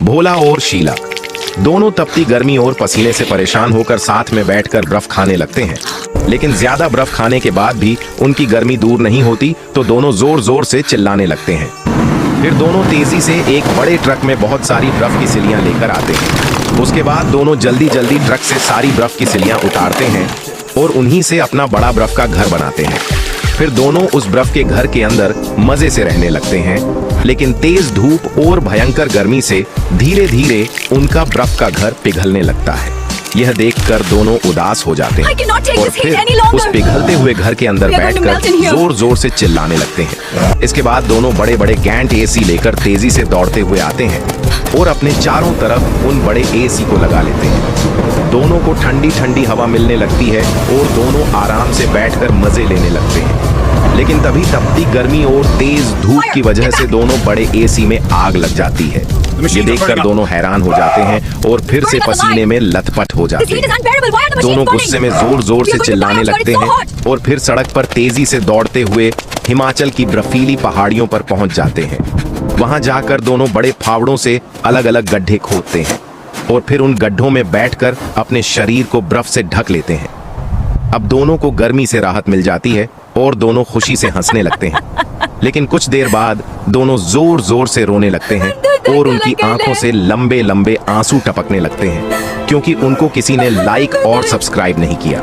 भोला और शीला दोनों तपती गर्मी और पसीने से परेशान होकर साथ में बैठकर बर्फ खाने लगते हैं। लेकिन ज्यादा बर्फ खाने के बाद भी उनकी गर्मी दूर नहीं होती तो दोनों जोर जोर से चिल्लाने लगते हैं। फिर दोनों तेजी से एक बड़े ट्रक में बहुत सारी बर्फ की सिलियां लेकर आते हैं। उसके बाद दोनों जल्दी जल्दी ट्रक से सारी बर्फ की सिलियां उतारते हैं और उन्हीं से अपना बड़ा बर्फ का घर बनाते हैं। फिर दोनों उस बर्फ के घर के अंदर मजे से रहने लगते हैं। लेकिन तेज धूप और भयंकर गर्मी से धीरे धीरे उनका बर्फ का घर पिघलने लगता है। यह देखकर दोनों उदास हो जाते हैं और फिर उस पिघलते हुए घर के अंदर बैठकर जोर जोर से चिल्लाने लगते हैं। इसके बाद दोनों बड़े बड़े गैंट एसी लेकर तेजी से दौड़ते हुए आते हैं और अपने चारों तरफ उन बड़े एसी को लगा लेते हैं। दोनों को ठंडी ठंडी हवा मिलने लगती है और दोनों आराम से बैठकर मजे लेने लगते हैं। लेकिन तभी तपती गर्मी और तेज धूप की वजह से दोनों बड़े एसी में आग लग जाती है। ये देखकर दोनों हैरान हो जाते हैं और फिर से पसीने में लथपथ हो जाते हैं। दोनों गुस्से में जोर जोर से चिल्लाने लगते हैं और फिर सड़क पर तेजी से दौड़ते हुए हिमाचल की बर्फीली पहाड़ियों पर पहुंच जाते हैं। वहां जाकर दोनों बड़े फावड़ों से अलग अलग गड्ढे खोदते हैं और फिर उन गड्ढों में बैठकर अपने शरीर को बर्फ से ढक लेते हैं। अब दोनों को गर्मी से राहत मिल जाती है और दोनों खुशी से हंसने लगते हैं। लेकिन कुछ देर बाद दोनों जोर जोर से रोने लगते हैं और उनकी आंखों से लंबे लंबे आंसू टपकने लगते हैं क्योंकि उनको किसी ने लाइक और सब्सक्राइब नहीं किया।